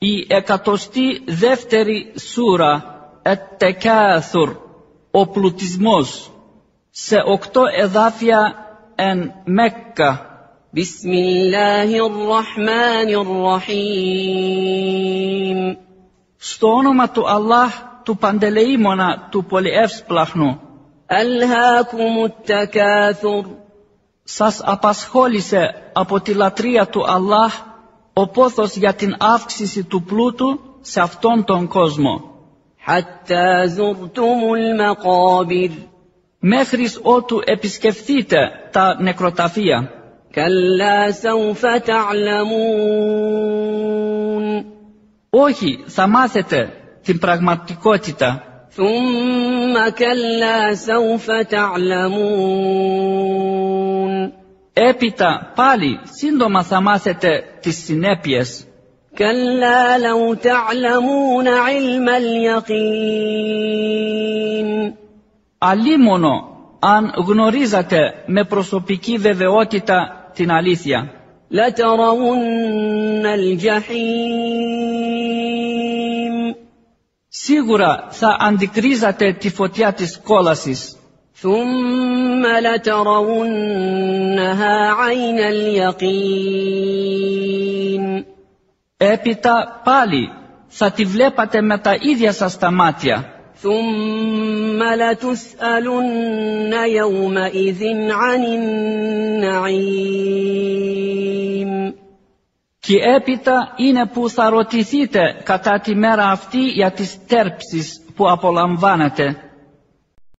Η 102η σούρα, At-Takathur, ο πλουτισμός, σε 8 εδάφια εν Μέκκα. Bismillahirrahmanirrahim. Στο όνομα του Allah, του Παντελεήμονα, του Πολυεύσπλαχνου. Alhaakumut takathur. Σας απασχόλησε από τη λατρεία του Allah ο πόθος για την αύξηση του πλούτου σε αυτόν τον κόσμο. Hatta zurtumul maqabir. Μέχρις ότου επισκεφθείτε τα νεκροταφεία. Kalla sawfa ta'lamun. Όχι, θα μάθετε την πραγματικότητα. Thumma kalla sawfa ta'lamun. Έπειτα πάλι σύντομα θα μάθετε τις συνέπειες. Kalla law ta'lamun 'ilma al-yaqin. Αλίμονο αν γνωρίζατε με προσωπική βεβαιότητα την αλήθεια. لَتَرَوُنَّ الْجَحِيمَ. Σίγουρα θα αντικρίζατε τη φωτιά της κόλασης. ثُمَّ لَتَرَوُنَّهَا عَيْنَ الْيَقِينِ. Έπειτα πάλι θα τη βλέπατε με τα ίδια σας τα μάτια. ثُمَّ لَتُسْأَلُنَّ يَوْمَئِذٍ عَنِ النَّعِيمِ. Και έπειτα είναι που θα ρωτηθείτε κατά τη μέρα αυτή για τις τέρψεις που απολαμβάνετε.